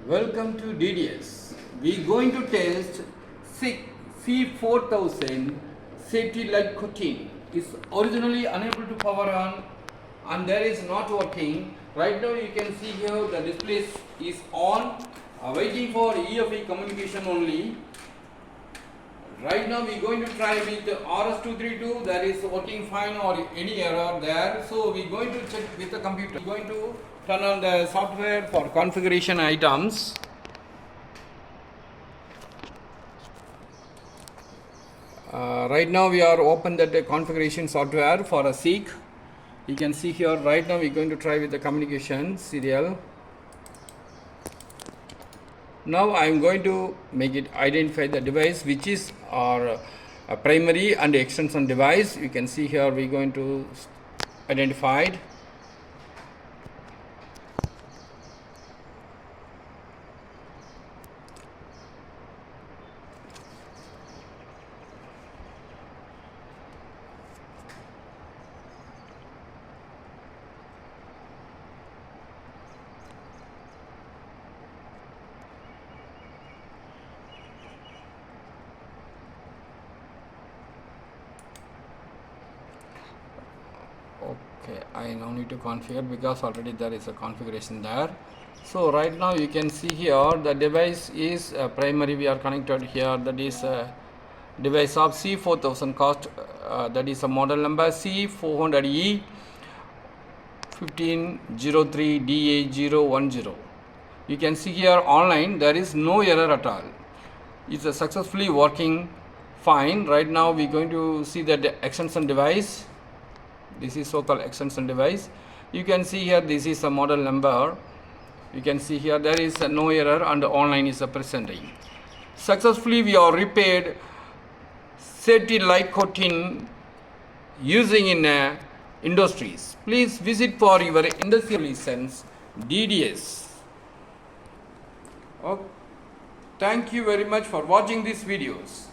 Welcome to DDS. We are going to test C4000 safety light coating. It's originally unable to power on and there is not working. Right now you can see here the display is on, waiting for EFI communication only. Right now we are going to try with RS232, that is working fine or any error there. So we are going to check with the computer. We are going to turn on the software for configuration items. Right now we are open that the configuration software for a SEEK. You can see here right now we are going to try with the communication serial. Now I am going to make it identify the device which is our primary and extension device. You can see here we are going to identify it. Okay, I now need to configure because already there is a configuration there. So right now you can see here the device is primary, we are connected here, that is a device of C4000 cost, that is a model number C400E 1503DA010. You can see here online there is no error at all. It's successfully working fine. Right now we are going to see the extension device. This is so-called extension device. You can see here this is a model number. You can see here there is no error and online is presenting. Successfully we are repaired safety light coating using in industries. Please visit for your industrial license DDS. Okay. Thank you very much for watching these videos.